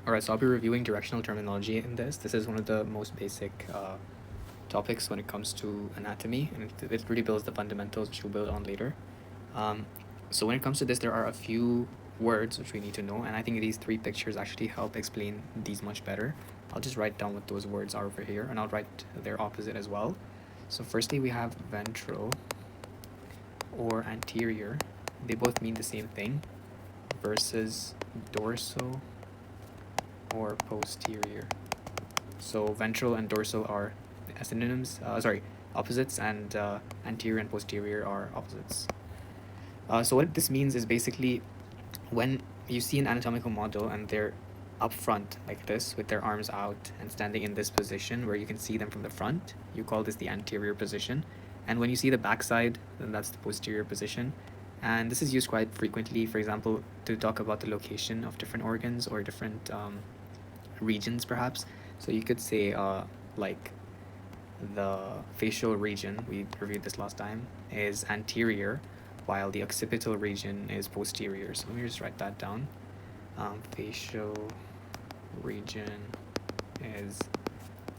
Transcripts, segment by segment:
Alright, so I'll be reviewing directional terminology in this. This is one of the most basic topics when it comes to anatomy, and it really builds the fundamentals, which we'll build on later. Um, so when it comes to this, there are a few words which we need to know, and I think these three pictures actually help explain these much better. I'll just write down what those words are over here, and I'll write their opposite as well. So firstly, we have ventral or anterior. They both mean the same thing, versus dorsal or posterior. So ventral and dorsal are synonyms, opposites, and anterior and posterior are opposites. So what this means is basically when you see an anatomical model and they're up front like this with their arms out and standing in this position where you can see them from the front, you call this the anterior position. And when you see the backside, then that's the posterior position. And this is used quite frequently, for example, to talk about the location of different organs or different regions, perhaps. So you could say, like, the facial region, we reviewed this last time, is anterior, while the occipital region is posterior. So let me just write that down. Facial region is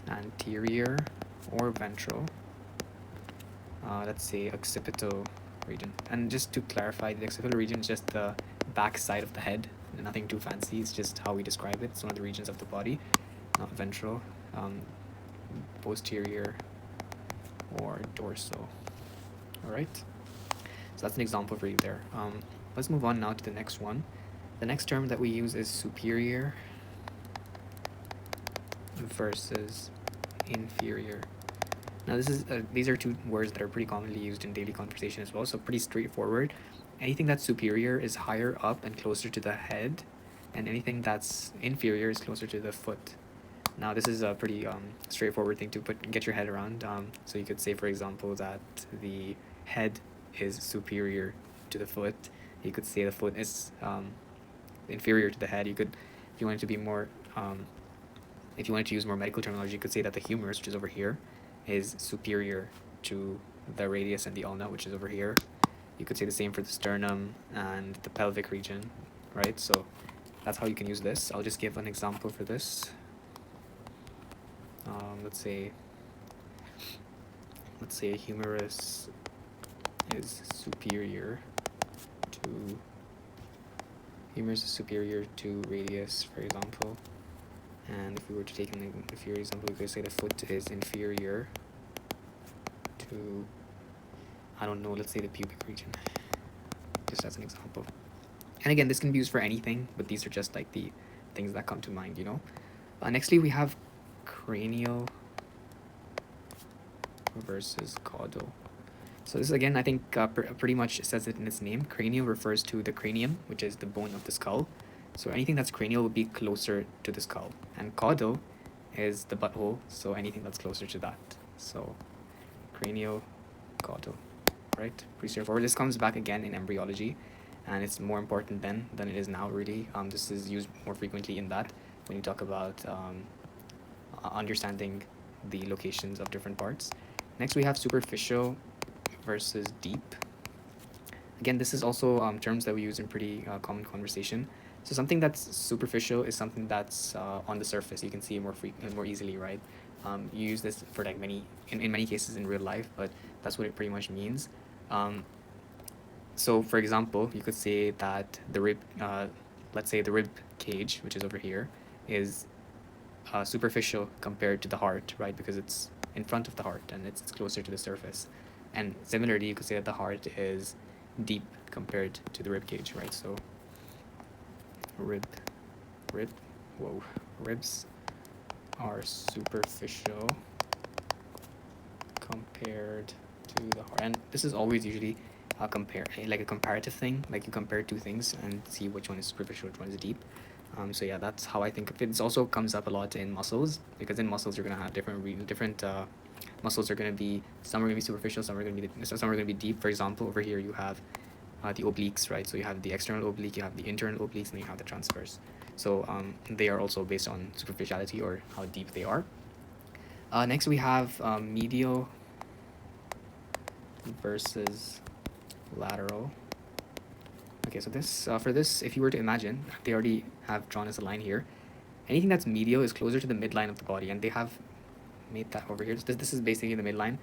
anterior or ventral. Let's say occipital region. And just to clarify, the occipital region is just the back side of the head. Nothing too fancy. It's just how we describe it. It's one of the regions of the body, not ventral. Posterior or dorsal. All right. So that's an example for you there. Let's move on now to the next one. The next term that we use is superior versus inferior. Now these are two words that are pretty commonly used in daily conversation as well, so pretty straightforward. Anything that's superior is higher up and closer to the head, and anything that's inferior is closer to the foot. Now this is a pretty straightforward thing to get your head around. So you could say, for example, that the head is superior to the foot. You could say the foot is inferior to the head. You could, if you wanted to be more, if you wanted to use more medical terminology, you could say that the humerus, which is over here, is superior to the radius and the ulna, which is over here. You could say the same for the sternum and the pelvic region, right? So that's how you can use this. I'll just give an example for this. Let's say a humerus is superior to radius, for example. And if we were to take an inferior example, we could say the foot is inferior to, I don't know, let's say the pubic region, just as an example. And again, this can be used for anything, but these are just like the things that come to mind, you know. Nextly, we have cranial versus caudal. So this again, I think pretty much says it in its name. Cranial refers to the cranium, which is the bone of the skull. So anything that's cranial will be closer to the skull. And caudal is the butthole, so anything that's closer to that. So cranial, caudal, right? Pretty straightforward. This comes back again in embryology, and it's more important then than it is now, really. This is used more frequently in that when you talk about understanding the locations of different parts. Next, we have superficial versus deep. Again, this is also terms that we use in pretty common conversation. So something that's superficial is something that's on the surface. You can see it more easily, right? You use this for like in many cases in real life, but that's what it pretty much means. So for example, you could say that the rib, let's say the rib cage, which is over here, is superficial compared to the heart, right? Because it's in front of the heart and it's closer to the surface. And similarly, you could say that the heart is deep compared to the rib cage, right? So ribs are superficial compared to the heart. And this is always usually a comparative thing, like you compare two things and see which one is superficial, which one is deep. So yeah, that's how I think of it. It also comes up a lot in muscles, because in muscles you're gonna have different muscles are gonna be, some are gonna be superficial, some are gonna be deep. For example, over here you have the obliques, right? So you have the external oblique, you have the internal obliques, and you have the transverse. So they are also based on superficiality or how deep they are. Next we have medial versus lateral. Okay, so this for this, if you were to imagine, they already have drawn as a line here. Anything that's medial is closer to the midline of the body, and they have made that over here. So this is basically the midline.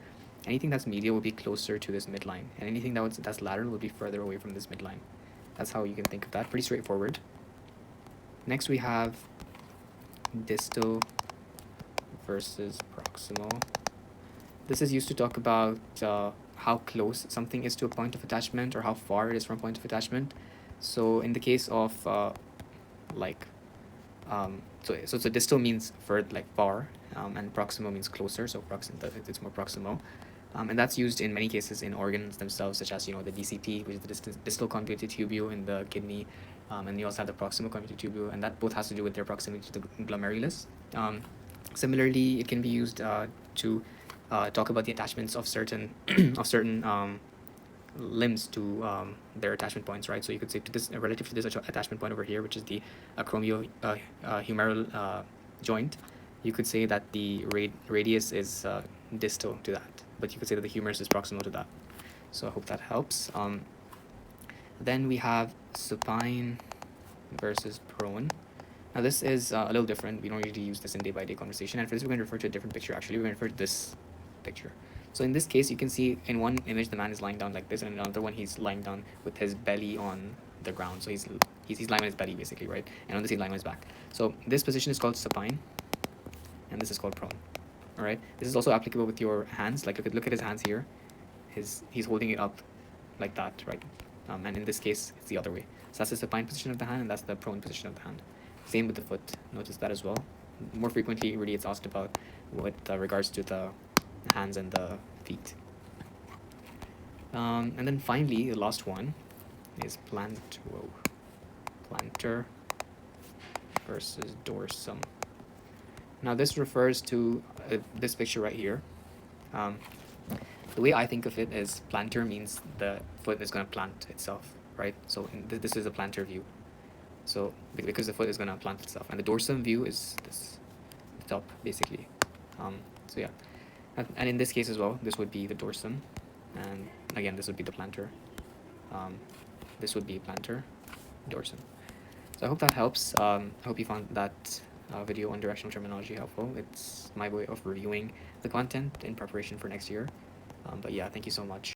Anything that's medial will be closer to this midline, and anything that's lateral will be further away from this midline. That's how you can think of that. Pretty straightforward. Next we have distal versus proximal. This is used to talk about how close something is to a point of attachment, or how far it is from a point of attachment. So in the case of so distal means far, and proximal means closer. So it's more proximal, and that's used in many cases in organs themselves, such as the DCT, which is the distal convoluted tubule in the kidney, and you also have the proximal convoluted tubule, and that both has to do with their proximity to the glomerulus. Similarly, it can be used to talk about the attachments of certain limbs to their attachment points, right? So you could say relative to this attachment point over here, which is the acromio-humeral joint, you could say that the radius is distal to that, but you could say that the humerus is proximal to that. So I hope that helps. Then we have supine versus prone. Now this is a little different. We don't usually use this in day-by-day conversation, and for this we're going to refer to a different picture. Actually, we're going to refer to this picture. So in this case, you can see in one image the man is lying down like this, and in another one he's lying down with his belly on the ground. So he's lying on his belly basically, right? And on this he's lying on his back. So this position is called supine, and this is called prone. All right. This is also applicable with your hands. Like look at his hands here. He's holding it up like that, right? And in this case, it's the other way. So that's the supine position of the hand, and that's the prone position of the hand. Same with the foot. Notice that as well. More frequently, really, it's asked about with regards to the hands and the feet. And then finally, the last one is plantar versus dorsum. Now this refers to this picture right here. The way I think of it is plantar means the foot is going to plant itself, right? So this is a plantar view. So because the foot is going to plant itself, and the dorsum view is this, the top basically. So yeah, and in this case as well, this would be the dorsum, and again this would be the plantar. This would be plantar, dorsum. So I hope that helps. I hope you found that video on directional terminology helpful. It's my way of reviewing the content in preparation for next year. But yeah, thank you so much.